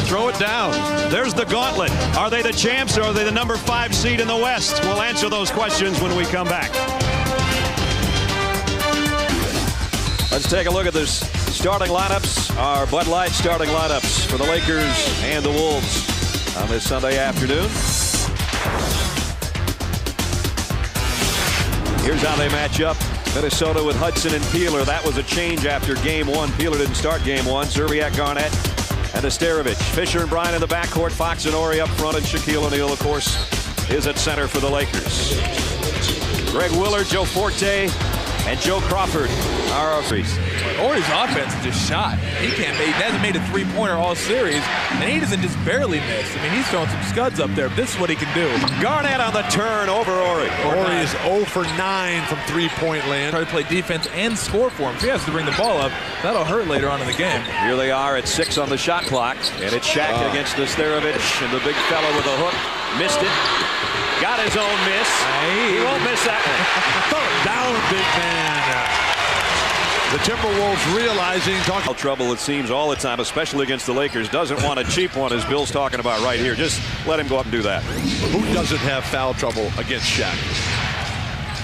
Throw it down. There's the gauntlet. Are they the champs or are they the number 5 seed in the West? We'll answer those questions when we come back. Let's take a look at this starting lineups. Our Bud Light starting lineups for the Lakers and the Wolves on this Sunday afternoon. Here's how they match up. Minnesota with Hudson and Peeler. That was a change after game 1. Peeler didn't start game 1. Zerbiak, Garnett, and Esterovich. Fisher and Bryant in the backcourt. Fox and Horry up front, and Shaquille Oneal, of course, is at center for the Lakers. Greg Willard, Joe Forte, and Joe Crawford are our frees. Horry's offense is just shot. He hasn't made a three-pointer all series, and he doesn't just barely miss. I mean, he's throwing some scuds up there. This is what he can do. Garnett on the turn over Horry. Horry is 0 for 9 from three-point land. Try to play defense and score for him. If he has to bring the ball up, that'll hurt later on in the game. Here they are at 6 on the shot clock, and it's Shaq against Esterovich, and the big fella with a hook missed it. Got his own miss. He won't miss that one. Throw it down, big man. The Timberwolves realizing trouble, it seems, all the time, especially against the Lakers. Doesn't want a cheap one, as Bill's talking about right here. Just let him go up and do that. Who doesn't have foul trouble against Shaq?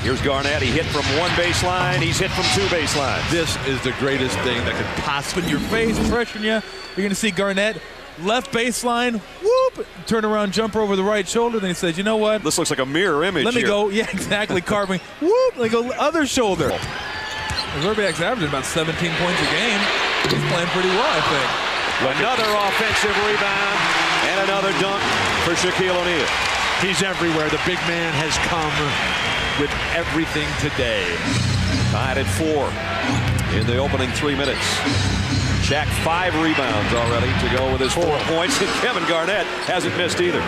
Here's Garnett. He hit from 1 baseline. He's hit from 2 baselines. This is the greatest thing that could possibly in your face, pressuring you. You're going to see Garnett left baseline, whoop, turn around, jumper over the right shoulder. Then he says, you know what? This looks like a mirror image. Let me go. Yeah, exactly. Carving, whoop, let me go other shoulder. Zerbiak's averaging about 17 points a game. He's playing pretty well, I think. Another offensive rebound and another dunk for Shaquille Oneal. He's everywhere. The big man has come with everything today. Tied at 4 in the opening 3 minutes. Shaq 5 rebounds already to go with his 4 points. And Kevin Garnett hasn't missed either.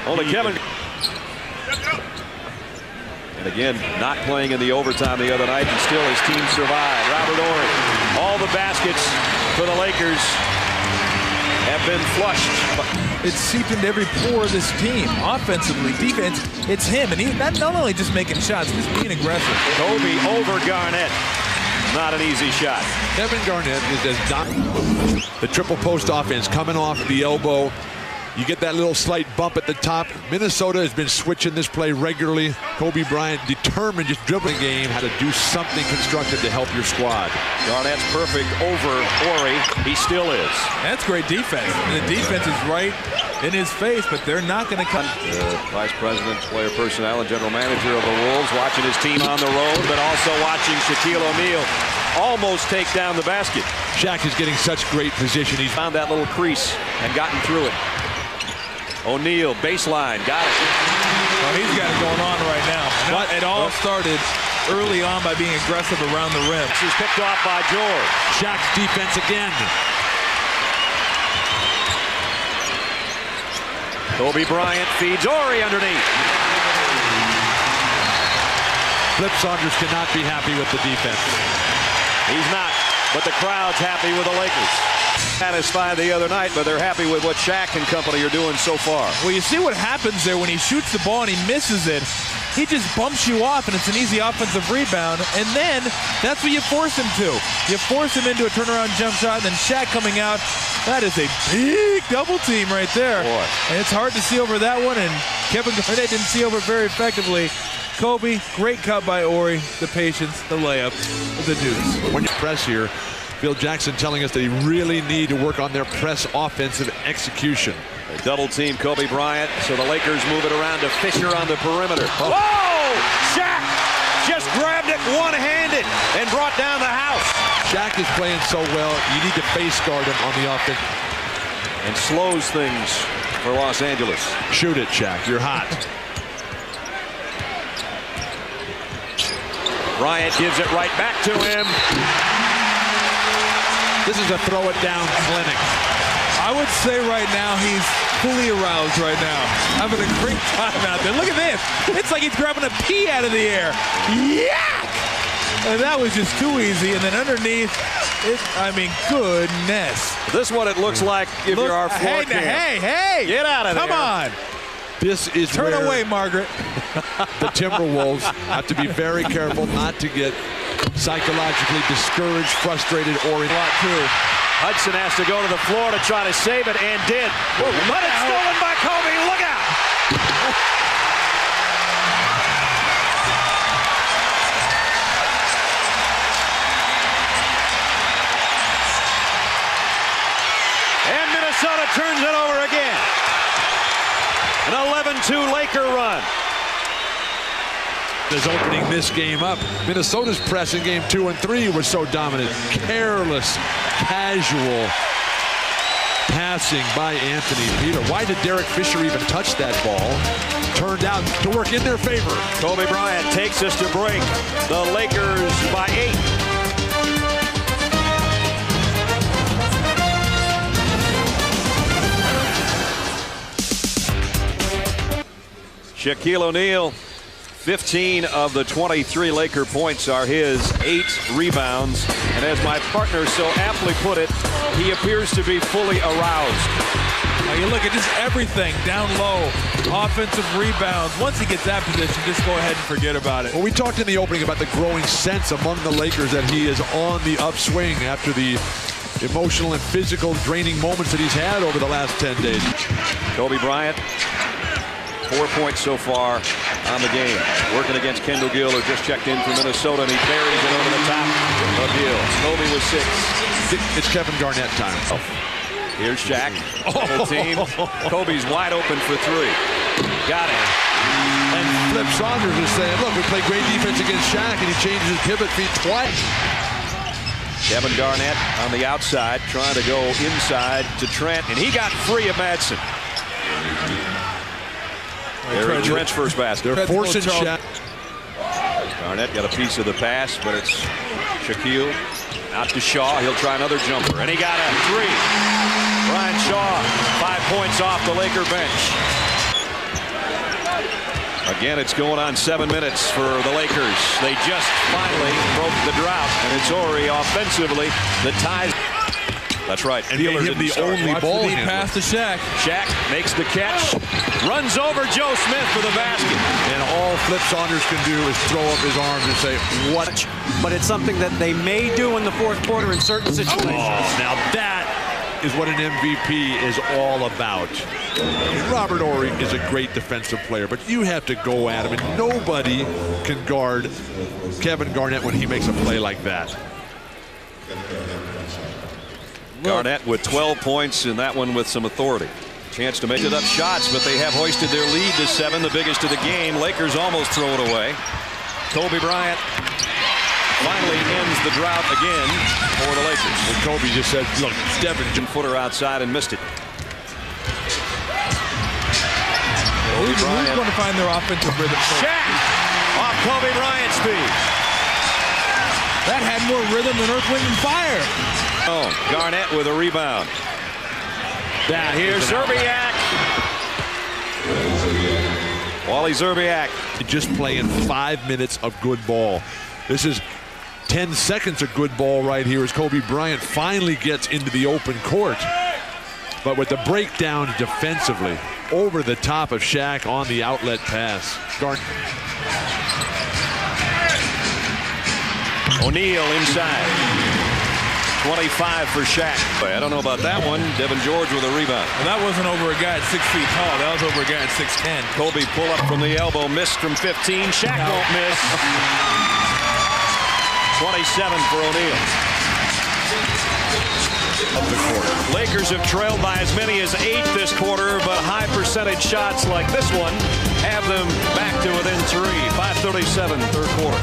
Only Kevin. And again, not playing in the overtime the other night, and still his team survived. Robert Horry. All the baskets for the Lakers have been flushed. It's seeped into every pore of this team. Offensively, defense, it's him. And he's not only just making shots, just being aggressive. Kobe over Garnett. Not an easy shot. Kevin Garnett is as dominant. The triple post offense coming off the elbow. You get that little slight bump at the top. Minnesota has been switching this play regularly. Kobe Bryant determined, just dribbling the game, how to do something constructive to help your squad. Garnett's perfect over Horry. He still is. That's great defense. And the defense is right in his face, but they're not going to come. Vice President, player personnel, and general manager of the Wolves watching his team on the road, but also watching Shaquille Oneal almost take down the basket. Shaq is getting such great position. He's found that little crease and gotten through it. O'Neal, baseline, got it. Well, he's got it going on right now. But it all started early on by being aggressive around the rim. He's picked off by George. Shaq's defense again. Kobe Bryant feeds Horry underneath. Flip Saunders cannot be happy with the defense. He's not, but the crowd's happy with the Lakers. Satisfied the other night, but they're happy with what Shaq and company are doing so far. Well, you see what happens there when he shoots the ball and he misses it. He just bumps you off, and it's an easy offensive rebound. And then that's what you force him to. You force him into a turnaround jump shot, and then Shaq coming out. That is a big double team right there. Boy. And it's hard to see over that one, and Kevin Garnett didn't see over it very effectively. Kobe, great cut by Horry. The patience, the layup, the deuce. When you press here, Phil Jackson telling us they really need to work on their press offensive execution. They double team Kobe Bryant, so the Lakers move it around to Fisher on the perimeter. Whoa! Shaq just grabbed it one-handed and brought down the house. Shaq is playing so well, you need to face guard him on the offense. And slows things for Los Angeles. Shoot it, Shaq. You're hot. Bryant gives it right back to him. This is a throw it down clinic. I would say right now he's fully aroused right now. Having a great time out there. Look at this. It's like he's grabbing a pea out of the air. Yak! And that was just too easy. And then underneath, I mean, goodness. This is what it looks like if you're our floor cam. Hey. Get out of there. Come on. This is Turn away, Margaret. The Timberwolves have to be very careful not to get psychologically discouraged, frustrated, or a lot too. Hudson has to go to the floor to try to save it, and did. But it's stolen by Kobe. Look out! And Minnesota turns it over again. An 11-2 Laker run. Is opening this game up. Minnesota's press in game 2 and 3 was so dominant. Careless, casual passing by Anthony Peter. Why did Derek Fisher even touch that ball? Turned out to work in their favor. Kobe Bryant takes us to break. The Lakers by 8. Shaquille Oneal, 15 of the 23 Laker points are his, 8 rebounds. And as my partner so aptly put it, he appears to be fully aroused. Now you look at just everything down low, offensive rebounds. Once he gets that position, just go ahead and forget about it. Well, we talked in the opening about the growing sense among the Lakers that he is on the upswing after the emotional and physical draining moments that he's had over the last 10 days. Kobe Bryant, 4 points so far on the game. Working against Kendall Gill, who just checked in for Minnesota, and he buries it over the top of Gill. Kobe with 6. It's Kevin Garnett time. Here's Shaq. Double team. Kobe's wide open for 3. Got it. And Flip Saunders is saying, look, we play great defense against Shaq, and he changes his pivot feet twice. Kevin Garnett on the outside, trying to go inside to Trent, and he got free of Madsen. Trent's first basket. They're forcing Shaq. Garnett got a piece of the pass, but it's Shaquille out to Shaw. He'll try another jumper, and he got a 3. Bryant Shaw, 5 points off the Laker bench. Again, it's going on 7 minutes for the Lakers. They just finally broke the drought, and it's Ori offensively that ties. That's right. And made him the only ball handler. Pass to Shaq. Shaq makes the catch, runs over Joe Smith for the basket. And all Flip Saunders can do is throw up his arms and say, what? But it's something that they may do in the fourth quarter in certain situations. Now that is what an MVP is all about. Robert Horry is a great defensive player, but you have to go at him, and nobody can guard Kevin Garnett when he makes a play like that. Garnett with 12 points, and that one with some authority. Chance to make it up shots, but they have hoisted their lead to 7, the biggest of the game. Lakers almost throw it away. Kobe Bryant finally ends the drought again for the Lakers. And Kobe just said, look, Stephen. Footer outside and missed it. Who's going to find their offensive rhythm? Shaq off Kobe Bryant's speed. That had more rhythm than Earth, Wind, and Fire. Oh, Garnett with a rebound. Down here's Zerbiak. Wally Zerbiak. Just playing 5 minutes of good ball. This is 10 seconds of good ball right here as Kobe Bryant finally gets into the open court. But with the breakdown defensively, over the top of Shaq on the outlet pass. O'Neal inside. 25 for Shaq. I don't know about that one. Devin George with a rebound. Well, that wasn't over a guy at 6 feet tall. That was over a guy at 6'10". Kobe pull up from the elbow, missed from 15. Shaq won't miss. 27 for O'Neal. Lakers have trailed by as many as 8 this quarter, but high percentage shots like this one have them back to within 3. 5:37 third quarter.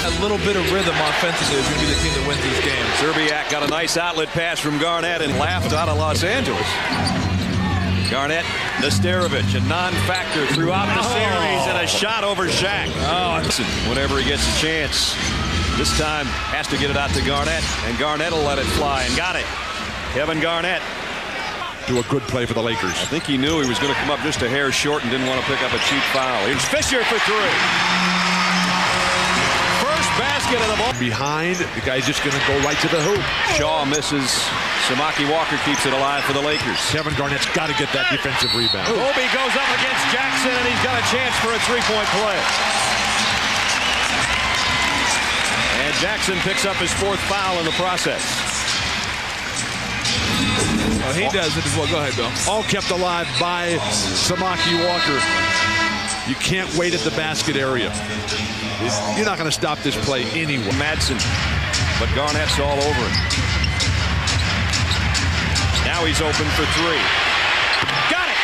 A little bit of rhythm offensively is going to be the team that wins these games. Zerbiak got a nice outlet pass from Garnett and laughed out of Los Angeles. Garnett, Nesterovic, a non-factor throughout the series, and a shot over Shaq. Whenever he gets a chance. This time has to get it out to Garnett, and Garnett will let it fly, and got it. Kevin Garnett. Do a good play for the Lakers. I think he knew he was going to come up just a hair short and didn't want to pick up a cheap foul. Here's Fisher for 3. Basket of the ball. Behind, the guy's just going to go right to the hoop. Shaw misses. Samaki Walker keeps it alive for the Lakers. Kevin Garnett's got to get that defensive rebound. Kobe goes up against Jackson, and he's got a chance for a 3-point play. And Jackson picks up his 4th foul in the process. Oh, he does it as well. Go ahead, Bill. All kept alive by Samaki Walker. You can't wait at the basket area. You're not going to stop this play anyway. Madsen, but Garnett's all over him. Now he's open for 3. Got it!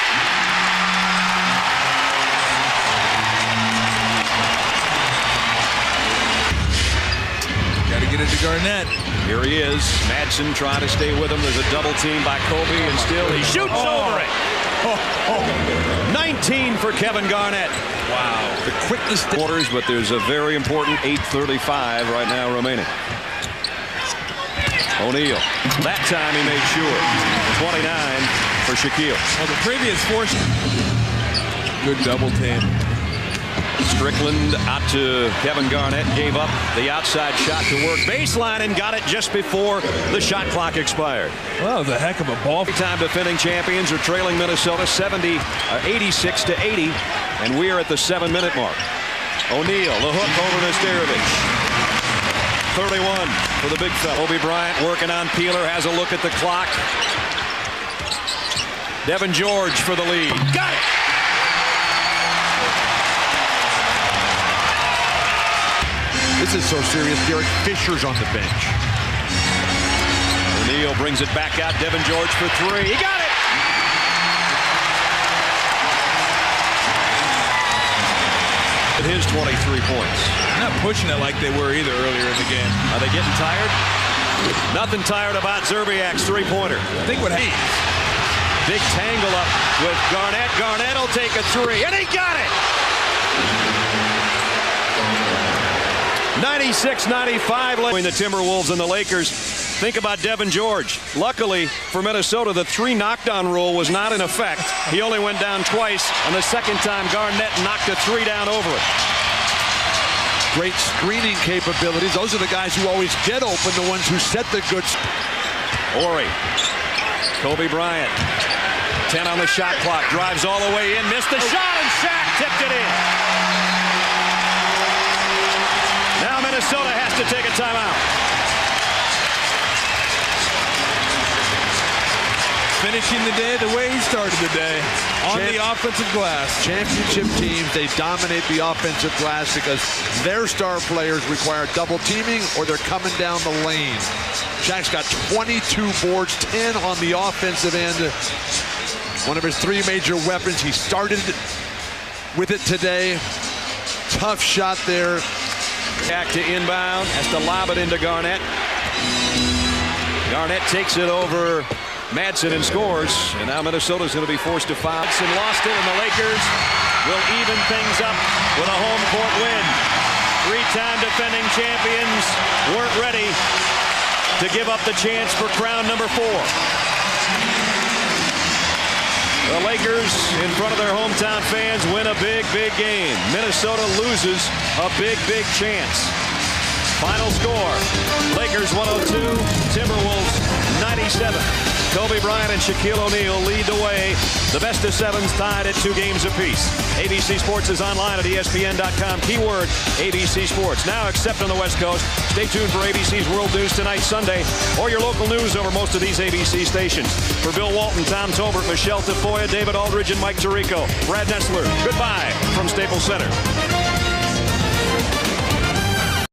Got to get it to Garnett. Here he is. Madsen trying to stay with him. There's a double team by Kobe, and still he shoots over it. 19 for Kevin Garnett. Wow. The quickest Quarters, but there's a very important 8:35 right now remaining. O'Neal. That time he made sure. 29 for Shaquille. Well, the previous 4. Good double team. Strickland out to Kevin Garnett. Gave up the outside shot to work baseline and got it just before the shot clock expired. Well, the heck of a ball. Time defending champions are trailing Minnesota 86-80, and we are at the 7-minute mark. O'Neal, the hook over to Starovich. 31 for the big fella. Kobe Bryant working on Peeler, has a look at the clock. Devin George for the lead. Got it! This is so serious. Derek Fisher's on the bench. O'Neal brings it back out. Devin George for 3. He got it! His 23 points. Not pushing it like they were either earlier in the game. Are they getting tired? Nothing tired about Zerbiak's 3-pointer. I think what happens. Big tangle up with Garnett. Garnett will take a 3, and he got it! 96-95 between the Timberwolves and the Lakers. Think about Devin George. Luckily for Minnesota, the 3 knockdown rule was not in effect. He only went down twice, and the second time Garnett knocked a 3 down over it. Great screening capabilities. Those are the guys who always get open, the ones who set the good. Ori. Kobe Bryant. 10 on the shot clock. Drives all the way in. Missed the shot, and Shaq tipped it in. Now Minnesota has to take a timeout. Finishing the day the way he started the day, on the offensive glass. Championship teams, they dominate the offensive glass because their star players require double teaming or they're coming down the lane. Shaq's got 22 boards, 10 on the offensive end. One of his 3 major weapons. He started with it today. Tough shot there. Back to inbound, has to lob it into Garnett. Garnett takes it over Madsen and scores, and now Minnesota's going to be forced to foul. Madsen lost it, and the Lakers will even things up with a home court win. 3-time defending champions weren't ready to give up the chance for crown number 4. The Lakers, in front of their hometown fans, win a big, big game. Minnesota loses a big, big chance. Final score, Lakers 102, Timberwolves 97. Kobe Bryant and Shaquille Oneal lead the way. The best of 7s tied at 2 games apiece. ABC Sports is online at ESPN.com. Keyword ABC Sports. Now except on the West Coast. Stay tuned for ABC's World News Tonight Sunday, or your local news over most of these ABC stations. For Bill Walton, Tom Tolbert, Michelle Tafoya, David Aldridge, and Mike Tirico, Brad Nessler, goodbye from Staples Center.